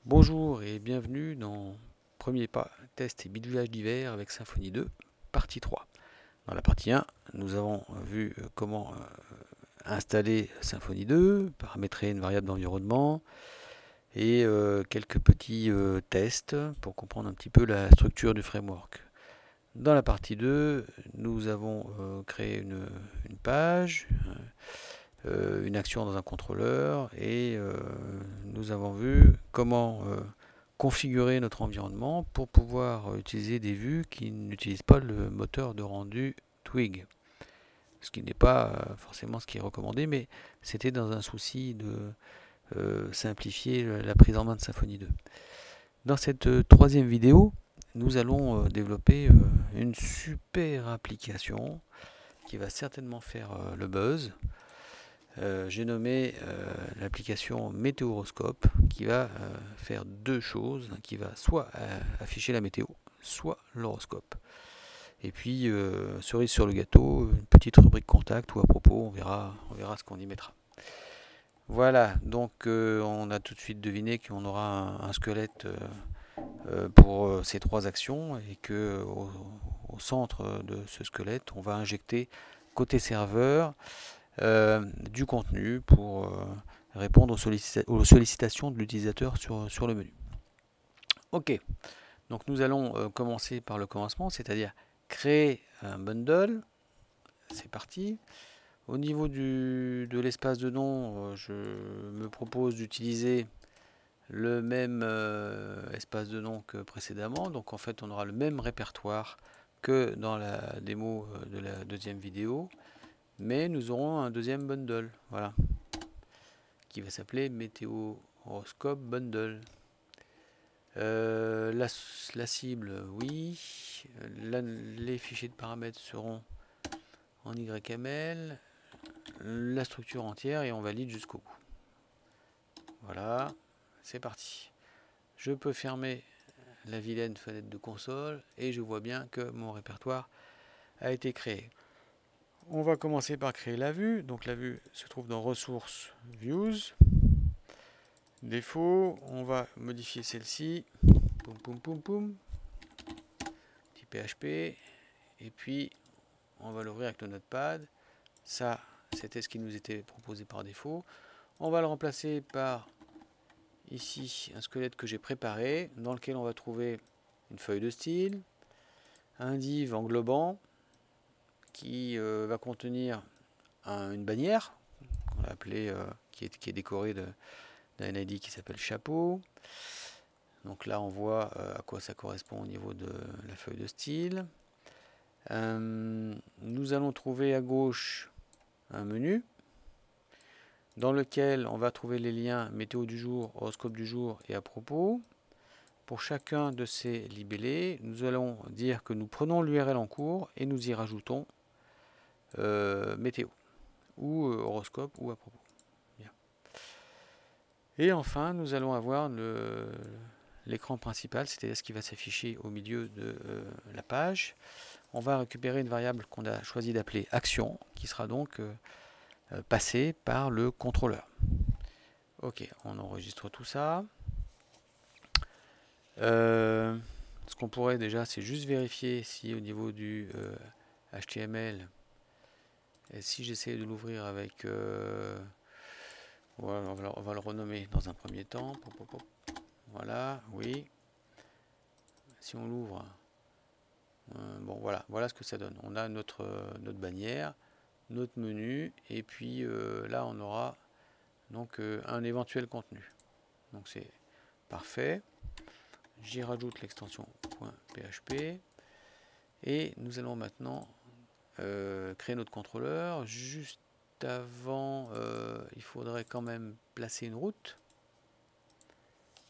Bonjour et bienvenue dans premier pas test et bidouillage d'hiver avec Symfony 2, partie 3. Dans la partie 1, nous avons vu comment installer Symfony 2, paramétrer une variable d'environnement et quelques petits tests pour comprendre un petit peu la structure du framework. Dans la partie 2, nous avons créé une page, une action dans un contrôleur et nous avons vu comment configurer notre environnement pour pouvoir utiliser des vues qui n'utilisent pas le moteur de rendu Twig. Ce qui n'est pas forcément ce qui est recommandé, mais c'était dans un souci de simplifier la prise en main de Symfony 2. Dans cette troisième vidéo, nous allons développer une super application qui va certainement faire le buzz. J'ai nommé l'application Météoroscope qui va faire deux choses, qui va soit afficher la météo, soit l'horoscope. Et puis, cerise sur le gâteau, une petite rubrique contact ou à propos, on verra ce qu'on y mettra. Voilà, donc on a tout de suite deviné qu'on aura un squelette pour ces trois actions et que au centre de ce squelette, on va injecter côté serveur du contenu pour répondre aux sollicitations de l'utilisateur sur le menu. Ok, donc nous allons commencer par le commencement, c'est-à-dire créer un bundle. C'est parti. Au niveau de l'espace de nom, je me propose d'utiliser le même espace de nom que précédemment. Donc en fait, on aura le même répertoire que dans la démo de la deuxième vidéo, mais nous aurons un deuxième bundle. Voilà, qui va s'appeler Météo Horoscope Bundle. La cible, oui. Les fichiers de paramètres seront en YML. La structure entière et on valide jusqu'au bout. Voilà, c'est parti. Je peux fermer la vilaine fenêtre de console et je vois bien que mon répertoire a été créé. On va commencer par créer la vue. Donc la vue se trouve dans Ressources, Views. Défaut, on va modifier celle-ci. Poum poum poum poum. Petit PHP. Et puis, on va l'ouvrir avec le notepad. Ça, c'était ce qui nous était proposé par défaut. On va le remplacer par ici un squelette que j'ai préparé, dans lequel on va trouver une feuille de style, un div englobant qui va contenir une bannière qu'on va appeler, qui est décorée d'un ID qui s'appelle chapeau. Donc là, on voit à quoi ça correspond au niveau de la feuille de style. Nous allons trouver à gauche un menu dans lequel on va trouver les liens météo du jour, horoscope du jour et à propos. Pour chacun de ces libellés, nous allons dire que nous prenons l'URL en cours et nous y rajoutons météo ou horoscope ou à propos. Bien. Et enfin, nous allons avoir l'écran principal, c'est-à-dire ce qui va s'afficher au milieu de la page. On va récupérer une variable qu'on a choisi d'appeler action, qui sera donc passée par le contrôleur. Ok, on enregistre tout ça. Ce qu'on pourrait déjà, c'est juste vérifier si au niveau du HTML, et si j'essaie de l'ouvrir avec... voilà, on va le renommer dans un premier temps. Pop, pop, pop. Voilà, oui. Si on l'ouvre, bon voilà, voilà ce que ça donne. On a notre bannière, notre menu, et puis là on aura donc un éventuel contenu. Donc c'est parfait. J'y rajoute l'extension .php et nous allons maintenant créer notre contrôleur. Juste avant, il faudrait quand même placer une route.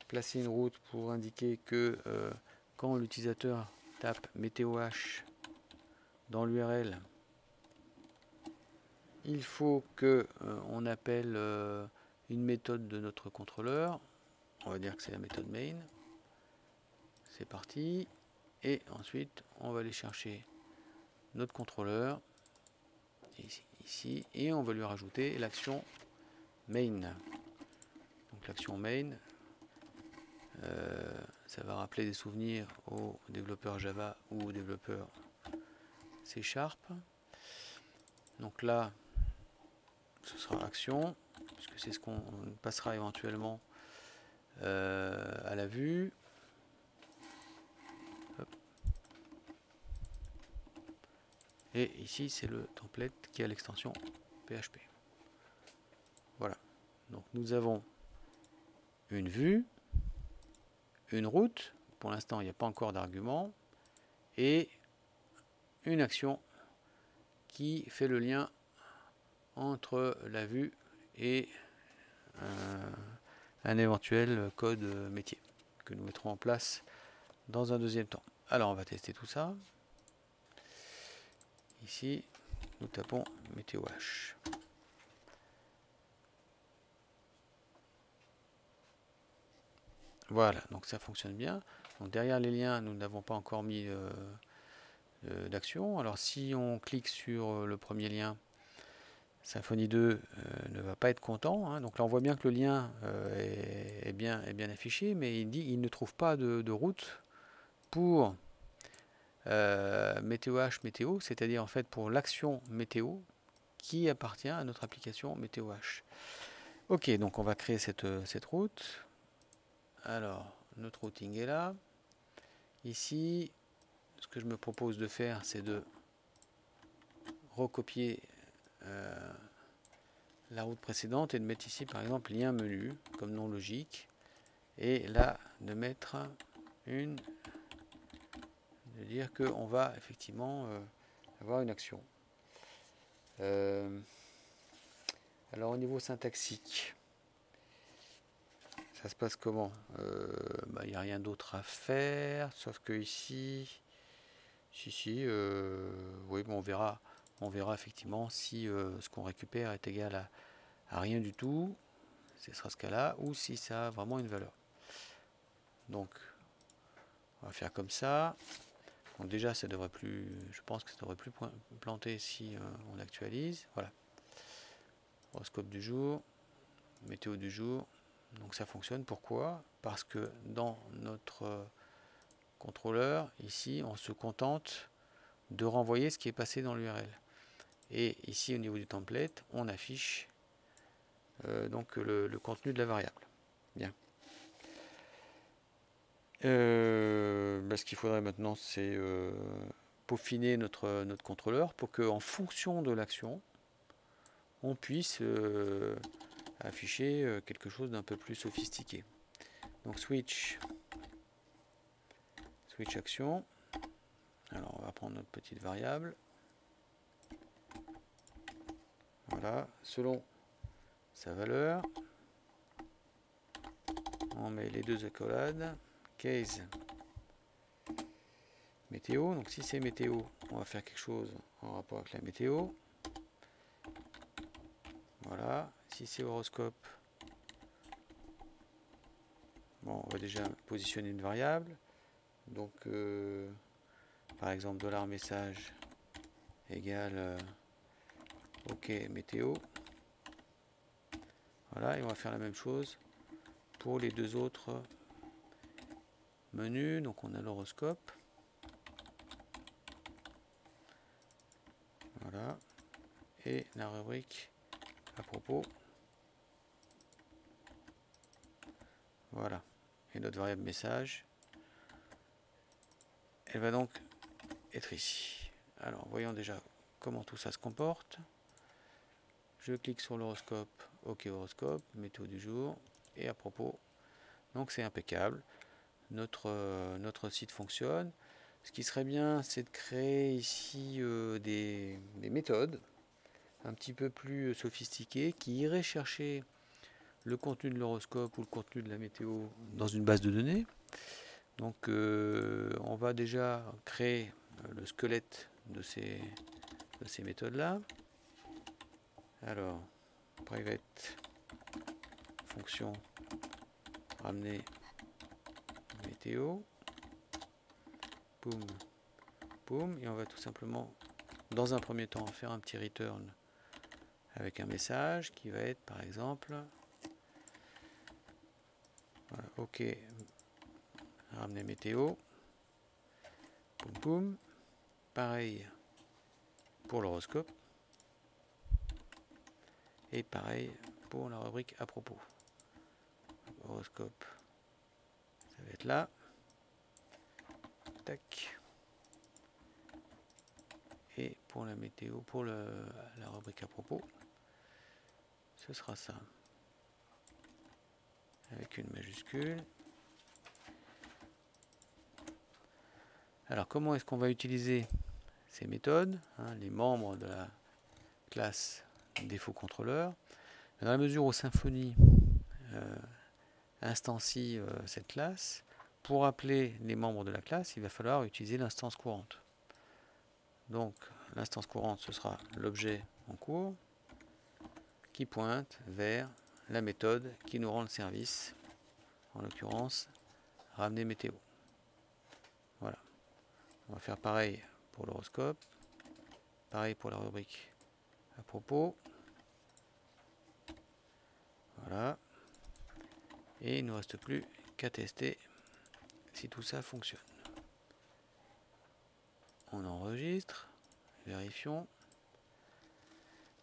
Placer une route pour indiquer que quand l'utilisateur tape météo-h dans l'URL, il faut que on appelle une méthode de notre contrôleur. On va dire que c'est la méthode main. C'est parti. Et ensuite, on va aller chercher notre contrôleur ici et on va lui rajouter l'action main. Donc l'action main, Ça va rappeler des souvenirs aux développeurs Java ou aux développeurs C#. Donc là, ce sera action, puisque c'est ce qu'on passera éventuellement à la vue. Hop. Et ici, c'est le template qui a l'extension PHP. Voilà. Donc nous avons une vue, une route. Pour l'instant, il n'y a pas encore d'argument. Et une action qui fait le lien entre la vue et un éventuel code métier que nous mettrons en place dans un deuxième temps. Alors on va tester tout ça. Ici, nous tapons météo H. Voilà, donc ça fonctionne bien. Donc derrière les liens, nous n'avons pas encore mis d'action. Alors si on clique sur le premier lien, Symfony 2 ne va pas être content. Hein. Donc là on voit bien que le lien est bien affiché, mais il dit qu'il ne trouve pas de route pour météo H météo, c'est-à-dire en fait pour l'action météo qui appartient à notre application météo H. Ok, donc on va créer cette route. Alors, notre routing est là. Ici, ce que je me propose de faire, c'est de recopier la route précédente et de mettre ici, par exemple, lien menu, comme nom logique. Et là, de mettre de dire qu'on va effectivement avoir une action. Alors, au niveau syntaxique, ça se passe comment? Il n'y a rien d'autre à faire, sauf que ici, oui, bon, on verra effectivement si ce qu'on récupère est égal à rien du tout, ce sera ce cas-là, ou si ça a vraiment une valeur. Donc, on va faire comme ça. Donc déjà, ça devrait plus, je pense que ça devrait plus planter si on actualise. Voilà. Horoscope du jour, météo du jour. Donc ça fonctionne. Pourquoi? Parce que dans notre contrôleur, ici, on se contente de renvoyer ce qui est passé dans l'URL. Et ici, au niveau du template, on affiche donc le contenu de la variable. Bien. Ce qu'il faudrait maintenant, c'est peaufiner notre contrôleur pour qu'en fonction de l'action, on puisse afficher quelque chose d'un peu plus sophistiqué. Donc switch action. Alors on va prendre notre petite variable. Voilà, selon sa valeur, on met les deux accolades. Case météo. Donc si c'est météo, on va faire quelque chose en rapport avec la météo. Voilà. Si c'est horoscope, bon, on va déjà positionner une variable. Donc par exemple $message égale OK météo. Voilà, et on va faire la même chose pour les deux autres menus. Donc on a l'horoscope. Voilà. Et la rubrique à propos. Voilà. Et notre variable message, elle va donc être ici. Alors voyons déjà comment tout ça se comporte. Je clique sur l'horoscope, OK horoscope, météo du jour, et à propos. Donc c'est impeccable. Notre site fonctionne. Ce qui serait bien, c'est de créer ici des méthodes un petit peu plus sophistiquées qui iraient chercher le contenu de l'horoscope ou le contenu de la météo dans une base de données. Donc on va déjà créer le squelette de ces méthodes-là. Alors, private fonction ramener météo. Boum, boum. Et on va tout simplement, dans un premier temps, faire un petit return avec un message qui va être, par exemple, voilà, OK ramener météo, poum poum, pareil pour l'horoscope, et pareil pour la rubrique à propos. Horoscope, ça va être là, tac, et pour la météo, pour la rubrique à propos, ce sera ça, avec une majuscule. Alors comment est-ce qu'on va utiliser ces méthodes, les membres de la classe défaut contrôleur? Dans la mesure où Symfony instancie cette classe, pour appeler les membres de la classe, il va falloir utiliser l'instance courante. Donc l'instance courante, ce sera l'objet en cours qui pointe vers la méthode qui nous rend le service, en l'occurrence ramener météo. Voilà. On va faire pareil pour l'horoscope, pareil pour la rubrique à propos. Voilà. Et il ne nous reste plus qu'à tester si tout ça fonctionne. On enregistre, vérifions.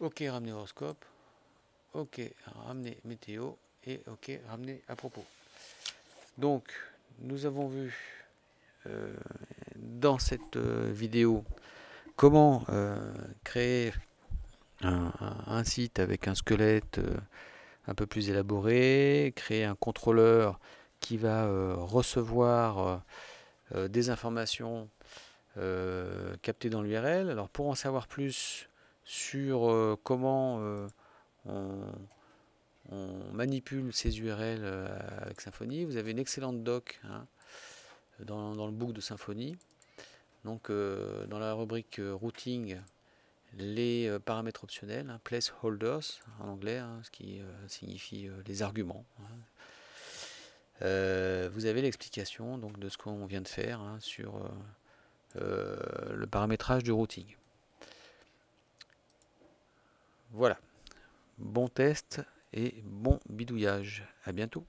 OK, ramener horoscope. OK, ramener météo. Et OK, ramener à propos. Donc, nous avons vu dans cette vidéo comment créer un site avec un squelette un peu plus élaboré, créer un contrôleur qui va recevoir des informations captées dans l'URL. Alors pour en savoir plus sur comment on manipule ces URL avec Symfony, vous avez une excellente doc dans le book de Symfony. Donc dans la rubrique routing, les paramètres optionnels, placeholders en anglais, ce qui signifie les arguments. Vous avez l'explication donc de ce qu'on vient de faire sur le paramétrage du routing. Voilà, bon test et bon bidouillage. À bientôt.